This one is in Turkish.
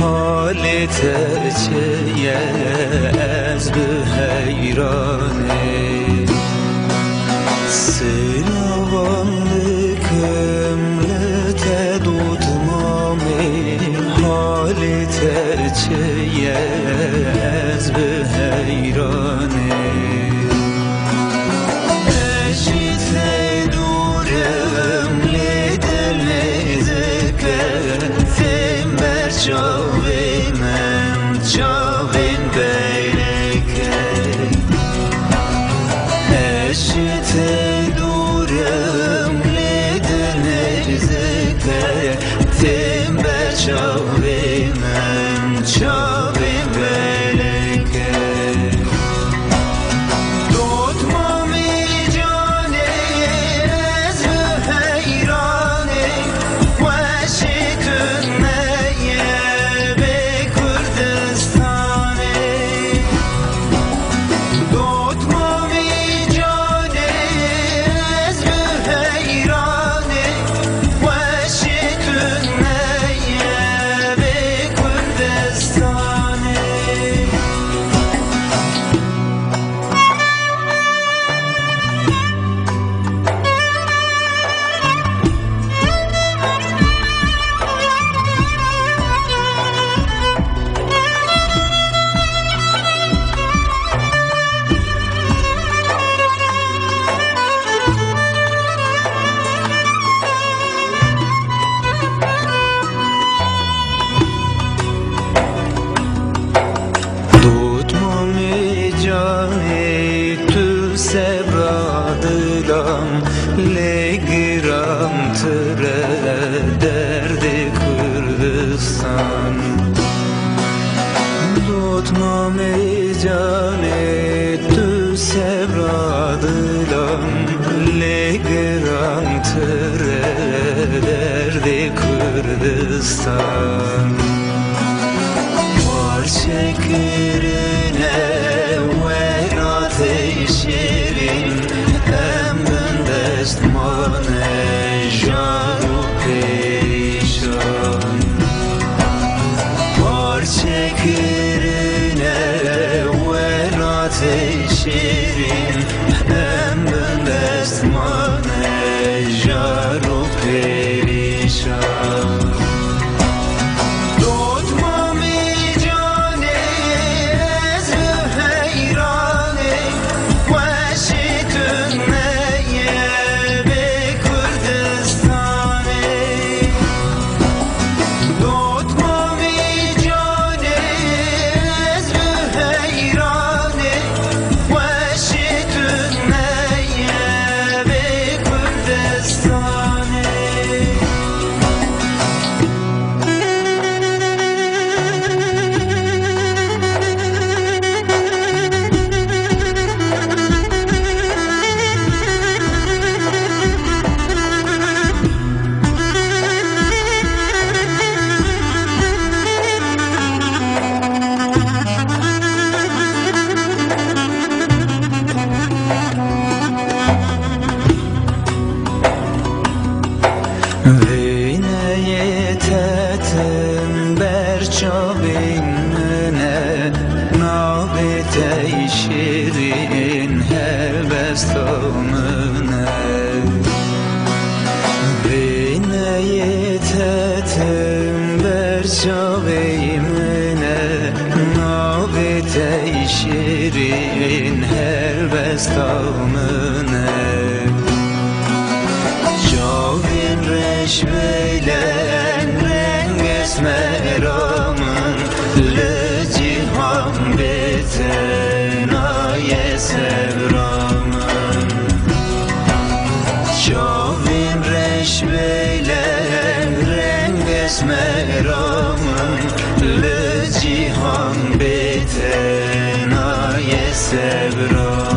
حالت چه از به حیرانه سلاملكم لتدود مامي حالت چه از به حیرانه Çavin beyleke eşite durum lidene zeke timber çavin beyleke tutmami cane ez heyrane ve şitünmeye Sevradılam legiram tıre derdi Kürdistan Tutmam cane tu sevradılam legiram tıre derdi Kürdistan Var şekerine ve ateşirin Mane janu perişan var çekirine ve ateşirin emrin destmane janu perişan Berçavine nabite şirin helbestamine Bine yetetim berçavine nabite şirin helbestamine Çavin reşveylen renges meramın le cihan beten aye sevramın Çavin reşveylen renges meramın le cihan beten aye sevramın